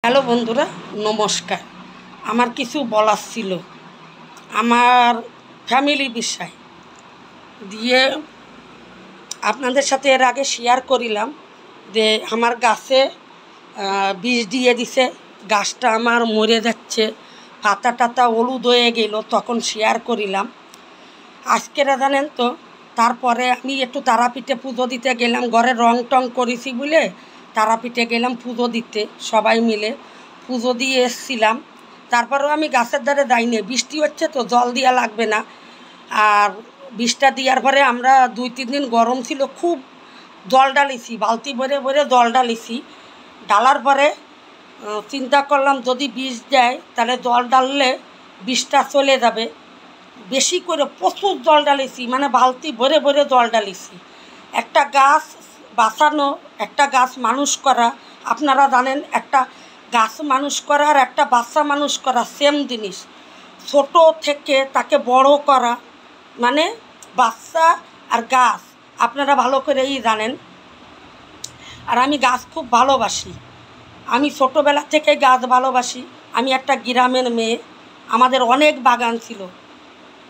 Hello বন্ধুরা, নমস্কার। আমার কিছু বলার ছিল আমার ফ্যামিলি বিষয় দিয়ে। আপনাদের সাথে এর আগে শেয়ার করিলাম যে আমার গাছে বিষ দিয়ে দিছে, গাছটা আমার মরে যাচ্ছে, পাতা টাতা হলুদ হয়ে গেল, তখন শেয়ার করিলাম। আজকেরা জানেন তো, তারপরে আমি একটু তারাপীঠে পুজো দিতে গেলাম, ঘরে রং টং করেছি বলে তারাপীঠে গেলাম পুজো দিতে, সবাই মিলে পুজো দিয়ে এসছিলাম। তারপরেও আমি গাছের ধারে যাইনি, বৃষ্টি হচ্ছে তো জল দেওয়া লাগবে না। আর বিষটা দেওয়ার পরে আমরা 2-3 দিন গরম ছিল, খুব জল ডালিছি, বালতি ভরে ভরে জল ডালিছি। ডালার পরে চিন্তা করলাম যদি বিষ দেয় তাহলে জল ডাললে বিষটা চলে যাবে। বেশি করে প্রচুর জল ডালিছি, মানে বালতি ভরে ভরে জল ডালিছি। একটা গাছ বাঁচানো, একটা গাছ মানুষ করা, আপনারা জানেন একটা গাছ মানুষ করা আর একটা বাচ্চা মানুষ করা সেম জিনিস। ছোট থেকে তাকে বড় করা মানে বাচ্চা আর গাছ আপনারা ভালো করেই জানেন। আর আমি গাছ খুব ভালোবাসি, আমি ছোটোবেলা থেকে গাছ ভালোবাসি। আমি একটা গ্রামের মেয়ে, আমাদের অনেক বাগান ছিল,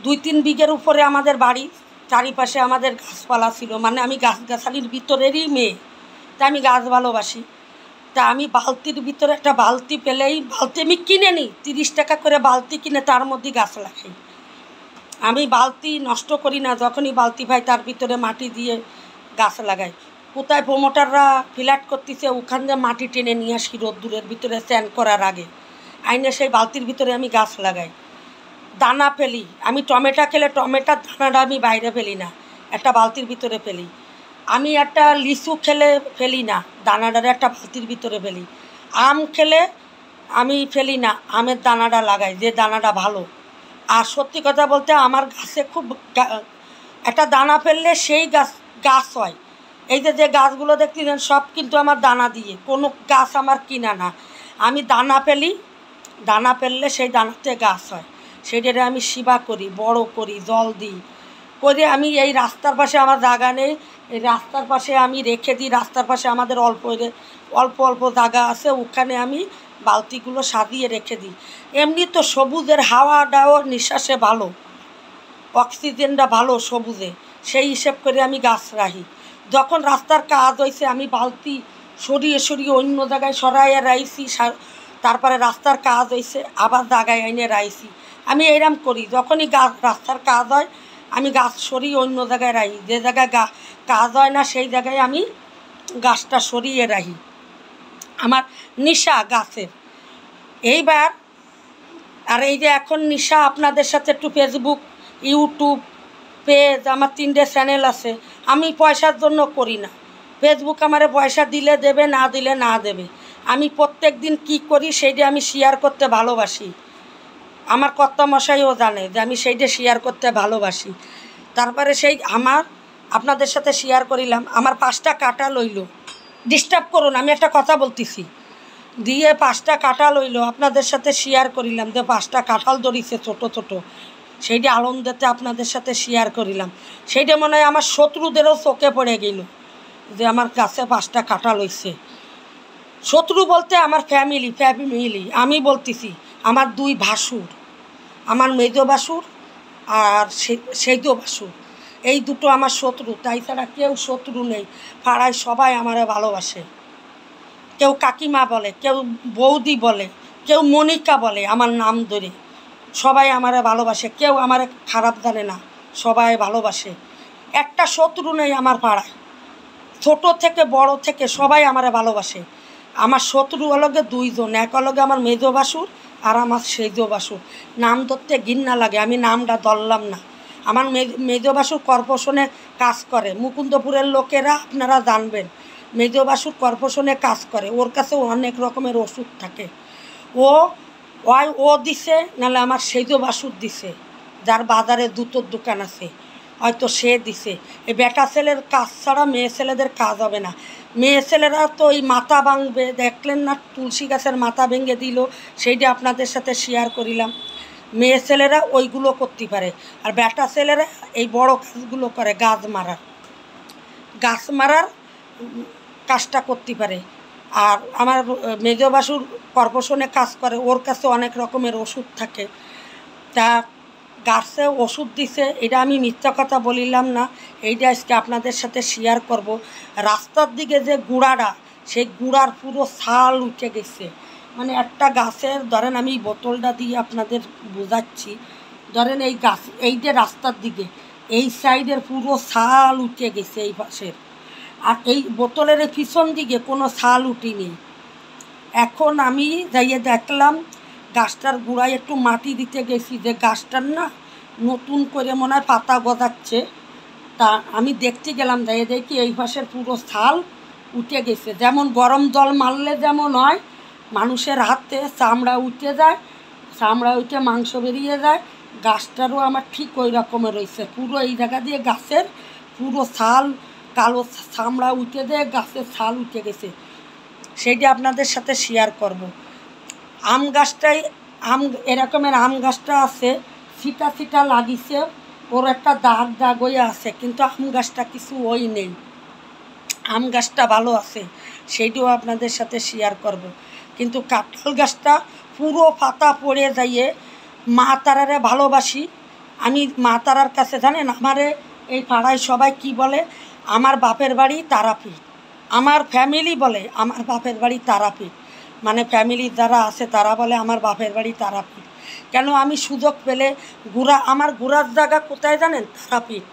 2-3 বিঘের উপরে আমাদের বাড়ি, চারিপাশে আমাদের গাছপালা ছিল, মানে আমি গাছগাছালির ভিতরেরই মেয়ে, তা আমি গাছ ভালোবাসি। তা আমি বালতির ভিতরে একটা বালতি পেলেই, বালতি আমি কিনে নিই, 30 টাকা করে বালতি কিনে তার মধ্যে গাছ লাগাই। আমি বালতি নষ্ট করি না, যখনই বালতি পাই তার ভিতরে মাটি দিয়ে গাছ লাগাই। কোথায় প্রমোটাররা ফ্ল্যাট করতেছে ওখান দিয়ে মাটি টেনে নিয়ে আসি রোদ্দুরের ভিতরে স্নান করার আগে, আইনে সেই বালতির ভিতরে আমি গাছ লাগাই। দানা ফেলি, আমি টমেটো খেলে টমেটোর দানাটা আমি বাইরে ফেলি না, একটা বালতির ভিতরে ফেলি। আমি একটা লিচু খেলে ফেলি না, দানাটারে একটা বালতির ভিতরে ফেলি। আম খেলে আমি ফেলি না, আমের দানাটা লাগাই, যে দানাটা ভালো। আর সত্যি কথা বলতে আমার গাছে খুব একটা দানা ফেললে সেই গাছ হয়। এই যে গাছগুলো দেখতেছেন সব কিন্তু আমার দানা দিয়ে, কোনো গাছ আমার কিনা না। আমি দানা ফেলি, দানা ফেললে সেই দানাতে গাছ হয়, সেটারে আমি সেবা করি, বড় করি, জল দিই করে। আমি এই রাস্তার পাশে আমার জায়গা নেই, এই রাস্তার পাশে আমি রেখে দিই। রাস্তার পাশে আমাদের অল্প অল্প জায়গা আছে, ওখানে আমি বালতিগুলো সাজিয়ে রেখে দিই। এমনি তো সবুজের হাওয়াটাও নিঃশ্বাসে ভালো, অক্সিজেনটা ভালো সবুজে, সেই হিসেব করে আমি গাছ রাখি। যখন রাস্তার কাজ হয়েছে আমি বালতি সরিয়ে সরিয়ে অন্য জায়গায় সরাইয়া রাইছি, তারপরে রাস্তার কাজ হয়েছে আবার জায়গায় এনে রাইছি। আমি এরম করি, যখনই রাস্তার কাজ হয় আমি গাছ সরিয়ে অন্য জায়গায় রাখি, যে জায়গায় কাজ হয় না সেই জায়গায় আমি গাছটা সরিয়ে রাখি। আমার নেশা গাছের। এইবার আর এই যে এখন নেশা আপনাদের সাথে একটু ফেসবুক, ইউটিউব পেজ, আমার 3টে চ্যানেল আছে। আমি পয়সার জন্য করি না, ফেসবুক আমারে পয়সা দিলে দেবে, না দিলে না দেবে। আমি প্রত্যেক দিন কী করি সেইটা আমি শেয়ার করতে ভালোবাসি। আমার কর্তামশাইও জানে যে আমি সেইটা শেয়ার করতে ভালোবাসি। তারপরে সেই আপনাদের সাথে শেয়ার করিলাম, আমার 5টা কাঁঠাল হইল, ডিস্টার্ব করুন আমি একটা কথা বলতেছি, দিয়ে 5টা কাঁঠাল হইল, আপনাদের সাথে শেয়ার করিলাম যে 5টা কাঁঠাল ধরিছে ছোট ছোট, সেইটা আনন্দেতে আপনাদের সাথে শেয়ার করিলাম। সেইটা মনে হয় আমার শত্রুদেরও চোখে পড়ে গেল যে আমার কাছে 5টা কাঁঠাল হইছে। শত্রু বলতে আমার ফ্যামিলি, আমি বলতেছি আমার 2 ভাসুর, আমার মেজো ভাসুর আর সেজ ভাসুর, এই দুটো আমার শত্রু, তাই ছাড়া কেউ শত্রু নেই। পাড়ায় সবাই আমারে ভালোবাসে, কেউ কাকিমা বলে, কেউ বৌদি বলে, কেউ মনিকা বলে আমার নাম ধরে, সবাই আমারে ভালোবাসে, কেউ আমারে খারাপ জানে না, সবাই ভালোবাসে। একটা শত্রু নেই আমার পাড়ায়, ছোট থেকে বড় থেকে সবাই আমারে ভালোবাসে। আমার শত্রু হলগে 2 জন, এক হলগে আমার মেজো ভাসুর আর আমার সেজ ভাসুর। নাম ধরতে ঘৃণা লাগে, আমি নামটা ধরলাম না। আমার মেজো ভাসুর কর্পোরেশনে কাজ করে, মুকুন্দপুরের লোকেরা আপনারা জানবেন, মেজো ভাসুর কর্পোরেশনে কাজ করে, ওর কাছে অনেক রকমের ওষুধ থাকে। ও দিছে, নাহলে আমার সেজ ভাসুর দিছে, যার বাজারে জুতোর দোকান আছে, হয়তো সে দিছে। এই বেটা ছেলের কাজ ছাড়া মেয়ে ছেলেদের কাজ হবে না। মেয়ে ছেলেরা তো ওই মাথা ভাঙবে, দেখলেন না তুলসী গাছের মাথা ভেঙে দিল, সেইটা আপনাদের সাথে শেয়ার করিলাম। মেয়ে ছেলেরা ওইগুলো করতে পারে, আর বেটা ছেলেরা এই বড় কাজগুলো করে, গাছ মারার কাজটা করতে পারে। আর আমার মেজো বাসুর কর্পোরেশনে কাজ করে, ওর কাছে অনেক রকমের ওষুধ থাকে। তা গাছে ওষুধ দিছে, এটা আমি মিথ্যা কথা বলিলাম না, এইটা আজকে আপনাদের সাথে শেয়ার করব। রাস্তার দিকে যে গুঁড়াটা, সেই গুঁড়ার পুরো ছাল উঠে গেছে। মানে একটা গাছের, ধরেন আমি বোতলটা দিয়ে আপনাদের বোঝাচ্ছি, ধরেন এই গাছ, এই যে রাস্তার দিকে এই সাইডের পুরো ছাল উঠে গেছে এই পাশের, আর এই বোতলের পিছন দিকে কোনো ছাল উঠিনি। এখন আমি যাইয়ে দেখলাম গাছটার গোড়ায় একটু মাটি দিতে গেছি, যে গাছটার না নতুন করে মনে হয় পাতা গজাচ্ছে। তা আমি দেখতে গেলাম, যাইয়ে দেখি এই পাশের পুরো ছাল উঠে গেছে। যেমন গরম জল মারলে যেমন হয়, মানুষের হাতে চামড়া উঠে যায়, চামড়া উঠে মাংস বেরিয়ে যায়, গাছটারও আমার ঠিক ওই রকমের রয়েছে। পুরো এই জায়গা দিয়ে গাছের পুরো ছাল, কালো চামড়া উঠে যায়, গাছের ছাল উঠে গেছে। সেইটা আপনাদের সাথে শেয়ার করব। আম গাছটাই, এরকমের আম গাছটা আছে, ছিটা ছিটা লাগিছে, ওর একটা দাগ দাগ হয়ে আছে, কিন্তু আম গাছটা কিছু ওই নেই, আম গাছটা ভালো আছে, সেইটাও আপনাদের সাথে শেয়ার করব। কিন্তু কাঁঠাল গাছটা পুরো পাতা পড়ে যাইয়ে, মা তারারে ভালোবাসি আমি। মা তারার কাছে জানেন আমারে এই পাড়ায় সবাই কি বলে, আমার বাপের বাড়ি তারাপীঠ। আমার ফ্যামিলি বলে আমার বাপের বাড়ি তারাপীঠ, মানে ফ্যামিলি যারা আছে তারা বলে আমার বাপের বাড়ি তারাপীঠ। কেন আমি সুযোগ পেলে আমার ঘোরার জায়গা কোথায় জানেন? তারাপীঠ।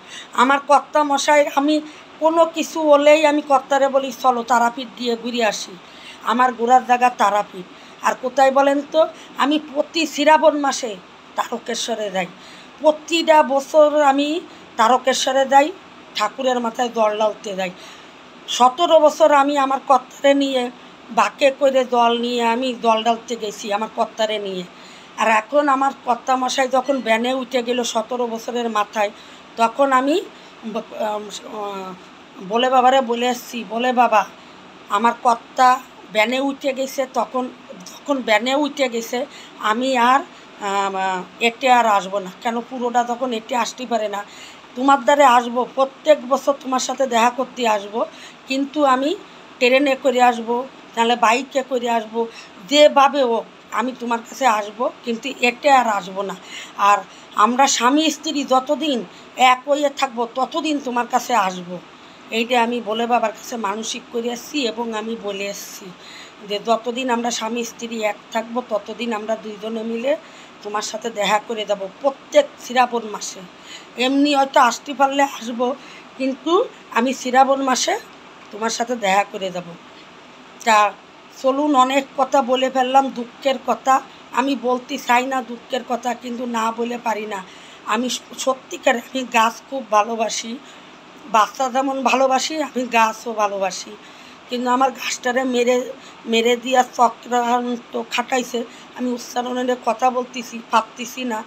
আমার কর্তা মশাই, আমি কোনো কিছু হলেই আমি কর্তারে বলি চলো তারাপীঠ দিয়ে ঘুরে আসি। আমার ঘোরার জায়গা তারাপীঠ। আর কোথায় বলেন তো? আমি প্রতি শ্রাবণ মাসে তারকেশ্বরে যাই, প্রতিটা বছর আমি তারকেশ্বরে যাই, ঠাকুরের মাথায় জল ঢালতে যাই। 17 বছর আমি আমার কর্তারে নিয়ে বাঁকে করে জল নিয়ে আমি জল ঢালতে গেছি আমার কর্তারে নিয়ে। আর এখন আমার কর্তামশাই যখন ব্যানে উঠে গেল 17 বছরের মাথায়, তখন আমি বলে বাবারে বলে এসছি, বলে বাবা আমার কর্তা ব্যানে উঠে গেছে, যখন ব্যানে উঠে গেছে আমি আর এটে আর আসবো না। কেন পুরোটা যখন এটে আসতে পারে না, তোমার দ্বারে আসবো, প্রত্যেক বছর তোমার সাথে দেখা করতে আসবো, কিন্তু আমি ট্রেনে করে আসবো, নাহলে বাইকে করে আসবো, যেভাবে হোক আমি তোমার কাছে আসবো, কিন্তু এটে আর আসবো না। আর আমরা স্বামী স্ত্রী যতদিন এক হয়ে থাকবো ততদিন তোমার কাছে আসবো। এইটা আমি বলে বাবার কাছে মানসিক করে এসেছি, এবং আমি বলে এসেছি যে যতদিন আমরা স্বামী স্ত্রী এক থাকবো ততদিন আমরা দুইজনে মিলে তোমার সাথে দেখা করে যাব প্রত্যেক শ্রাবণ মাসে। এমনি হয়তো আসতে পারলে আসবো, কিন্তু আমি শ্রাবণ মাসে তোমার সাথে দেখা করে যাব। তা চলুন, অনেক কথা বলে ফেললাম, দুঃখের কথা। আমি বলতে চাই না দুঃখের কথা, কিন্তু না বলে পারি না। আমি সত্যিকার, আমি গাছ খুব ভালোবাসি, বাচ্চা যেমন ভালোবাসি আমি গাছও ভালোবাসি। কিন্তু আমার গাছটারে মেরে মেরে দিয়া চক্রান্ত খাটাইছে। আমি উচ্চারণের কথা বলতেছি, ভাবতেছি না,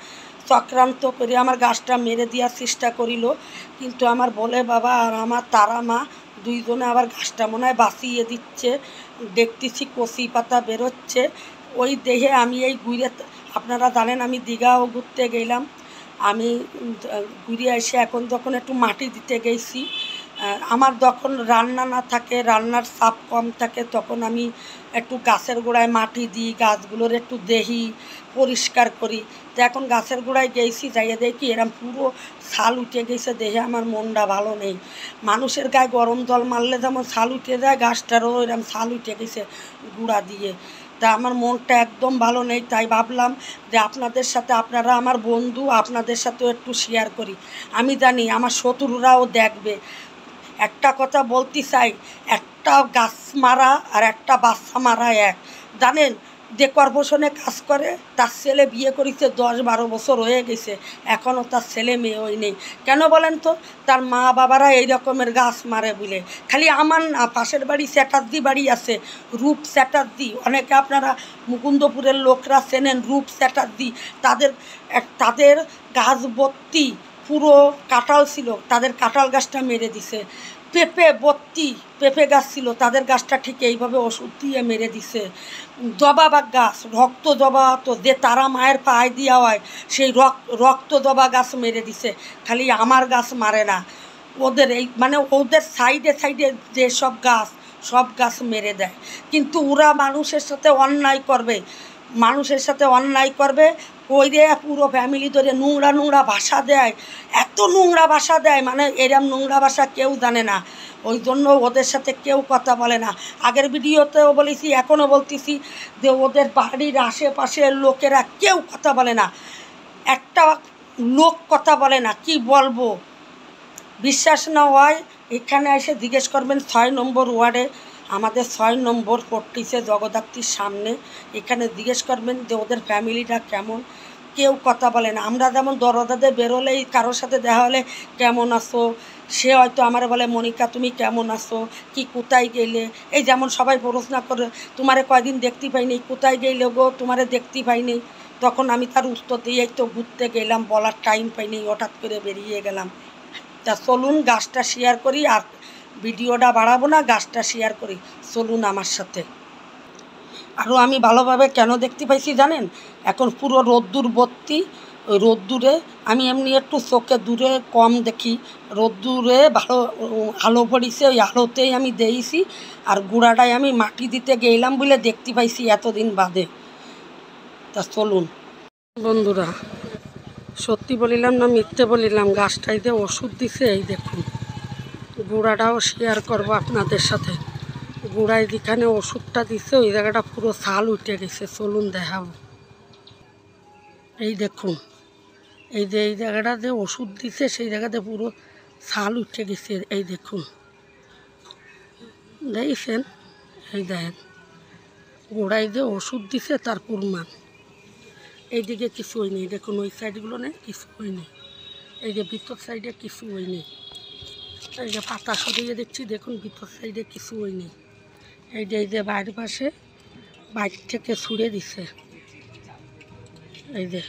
চক্রান্ত করে আমার গাছটা মেরে দেওয়ার চেষ্টা করিল। কিন্তু আমার বলে বাবা আর আমার তারা মা দুইজনে আবার গাছটা মনে হয় বাঁচিয়ে দিচ্ছে। দেখতেছি কচি পাতা বেরোচ্ছে, ওই দেহে আমি এই ঘুরে, আপনারা জানেন আমি দীঘাও ঘুরতে গেলাম, আমি ঘুরে এসে এখন যখন একটু মাটি দিতে গেছি, আমার যখন রান্না না থাকে, রান্নার চাপ কম থাকে, তখন আমি একটু গাছের গোড়ায় মাটি দিই, গাছগুলোর একটু দেহি পরিষ্কার করি। তো এখন গাছের গোড়ায় গেছি, যাইয়ে দেখি এরম পুরো ছাল উঠে গেছে, দেহে আমার মনটা ভালো নেই। মানুষের গায়ে গরম জল মারলে যেমন ছাল উঠে যায়, গাছটারও এরম ছাল উঠে গেছে গুঁড়া দিয়ে। তা আমার মনটা একদম ভালো নেই। তাই ভাবলাম যে আপনাদের সাথে, আপনারা আমার বন্ধু, আপনাদের সাথেও একটু শেয়ার করি। আমি জানি আমার শত্রুরাও দেখবে। একটা কথা বলতে চাই, একটা গাছ মারা আর একটা বাচ্চা মারা এক। জানেন, যে কর্পোরেশনে কাজ করে তার ছেলে বিয়ে করেছে, 10-12 বছর হয়ে গেছে, এখনও তার ছেলে মেয়ে ওই নেই। কেন বলেন তো? তার মা বাবারা এই রকমের গাছ মারে বলে। খালি আমার না, পাশের বাড়ি চ্যাটার্জি বাড়ি আছে, রূপ চ্যাটার্জি, অনেকে আপনারা মুকুন্দপুরের লোকরা চেনেন রূপ চ্যাটার্জি। তাদের গাছ ভর্তি পুরো কাঁঠাল ছিল, তাদের কাঁঠাল গাছটা মেরে দিছে। পেঁপে ভর্তি পেঁপে গাছ ছিল, তাদের গাছটা ঠিক এইভাবে ওষুধ দিয়ে মেরে দিছে। জবা গাছ, রক্ত জবা, তো যে তারা মায়ের পায়ে দেওয়া হয়, সেই রক্ত জবা গাছ মেরে দিছে। খালি আমার গাছ মারে না, ওদের এই মানে ওদের সাইডে সাইডে যেসব গাছ সব গাছ মেরে দেয়। কিন্তু ওরা মানুষের সাথে অন্যায় করবে, মানুষের সাথে অন্যায় করবে, কইরে পুরো ফ্যামিলি ধরে নোংরা নোংরা ভাষা দেয়, এত নোংরা ভাষা দেয়, মানে এরম নোংরা ভাষা কেউ জানে না। ওই জন্য ওদের সাথে কেউ কথা বলে না। আগের ভিডিওতেও বলেছি, এখনও বলতেছি যে ওদের বাড়ির আশেপাশের লোকেরা কেউ কথা বলে না, একটা লোক কথা বলে না। কি বলবো, বিশ্বাস না হয় এখানে এসে জিজ্ঞেস করবেন 6 নম্বর ওয়ার্ডে, আমাদের 6 নম্বর পট্টিছে জগদ্ধাত্রীর সামনে, এখানে জিজ্ঞেস করবেন যে ওদের ফ্যামিলিটা কেমন, কেউ কথা বলে না। আমরা যেমন দরজাতে বেরোলেই কারোর সাথে দেখা হলে কেমন আছো, সে হয়তো আমার বলে মনিকা তুমি কেমন আছো, কি কোথায় গেলে, এই যেমন সবাই প্রশ্ন করে তোমারে কয়দিন দেখতে পাইনি, কোথায় গেলে গো তোমারে দেখতে পাইনি, তখন আমি তার উত্তর দিয়ে এই তো ঘুরতে গেলাম, বলার টাইম পাইনি, হঠাৎ করে বেরিয়ে গেলাম। তা চলুন গাছটা শেয়ার করি, আর ভিডিওটা বাড়াবো না, গাছটা শেয়ার করি, চলুন আমার সাথে। আরও আমি ভালোভাবে কেন দেখতে পাইছি জানেন, এখন পুরো রোদ্দুর ভর্তি, ওই রোদ্দুরে আমি এমনি একটু চোখে দূরে কম দেখি, রোদ্দুরে ভালো আলো পড়িছে, ওই আলোতেই আমি দিয়েছি, আর গুঁড়াটায় আমি মাটি দিতে গেলাম বলে দেখতে পাইছি এতদিন বাদে। তা চলুন বন্ধুরা, সত্যি বলিলাম না মিথ্যে বলিলাম, গাছটাইতে ওষুধ দিছে, এই দেখুন গুঁড়াটাও শেয়ার করবো আপনাদের সাথে। গুঁড়ায় যেখানে ওষুধটা দিছে ওই জায়গাটা পুরো ছাল উঠে গেছে, চলুন দেখাবো। এই দেখুন, এই যে এই জায়গাটা যে ওষুধ দিছে সেই জায়গাতে পুরো ছাল উঠে গেছে, এই দেখুন, দেখছেন, এই দেখেন গোড়ায় যে ওষুধ দিছে তার প্রমাণ। এইদিকে কিছু হয়নি, দেখুন ওই সাইডগুলো নেই কিছু হয়নি, এই যে ভিতর সাইডে কিছু হয়নি, এই যে পাতা সরিয়ে দেখছি, দেখুন ভিতর সাইডে কিছু হয়নি। এই যে বাইরের পাশে বাইর থেকে ছুঁড়ে দিছে, এই যে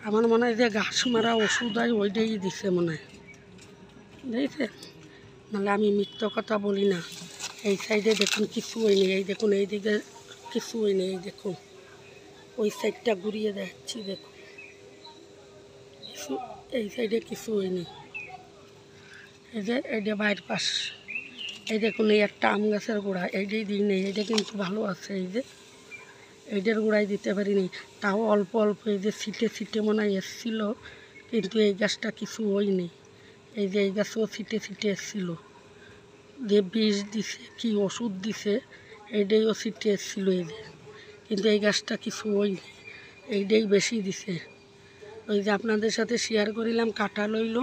আমার মনে হয় যে ঘাস মারা ওষুধ হয় ওইটাই দিছে মনে হয়, দেখছেন, নাহলে আমি মিথ্যা কথা বলি না। এই সাইডে দেখুন কিছু হয়নি, এই দেখুন এইদিকে কিছু হয়নি, এই দেখুন ওই সাইডটা ঘুরিয়ে দেখাচ্ছি, দেখুন কিছু, এই সাইডে কিছু হয়নি, এই যে বাইরের পাশ, এই দেখুন এই একটা আম গাছের গোড়া, এইটাই দিই নেই, এইটা কিন্তু ভালো আছে, এই যে এইটার গোড়ায় দিতে পারিনি, তাও অল্প অল্প এই যে ছিটে ছিটে মনে হয় এসছিল, কিন্তু এই গাছটা কিছু হয়নি। এই যে এই গাছও ছিটে ছিটে এসছিল, যে বিষ দিছে কি ওষুধ দিছে এইটাইও ছিটে এসছিল, এই যে, কিন্তু এই গাছটা কিছু হয়নি, এইটাই বেশি দিছে। ওই যে আপনাদের সাথে শেয়ার করিলাম কাঁঠাল হইল,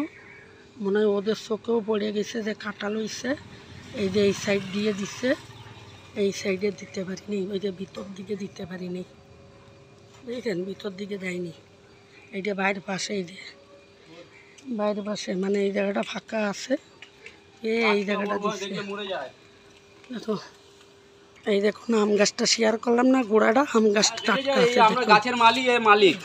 মনে হয় ওদের চোখেও পড়ে গেছে যে কাঁঠাল হইছে, এই যে এই সাইড দিয়ে দিচ্ছে, এই সাইডে দিতে পারিনি, ওই যে ভিতর দিকে দিতে পারিনি, দেখেন ভিতর দিকে দেয়নি। এইটা বাইরের পাশে, এই যে বাইরের পাশে মানে এই জায়গাটা ফাঁকা আছে, এই জায়গাটা দিচ্ছে, দেখো এই দেখুন আম গাছটা শেয়ার করলাম না, গোড়াটা আম গাছটা টাটকা আছে, গাছের মালিক।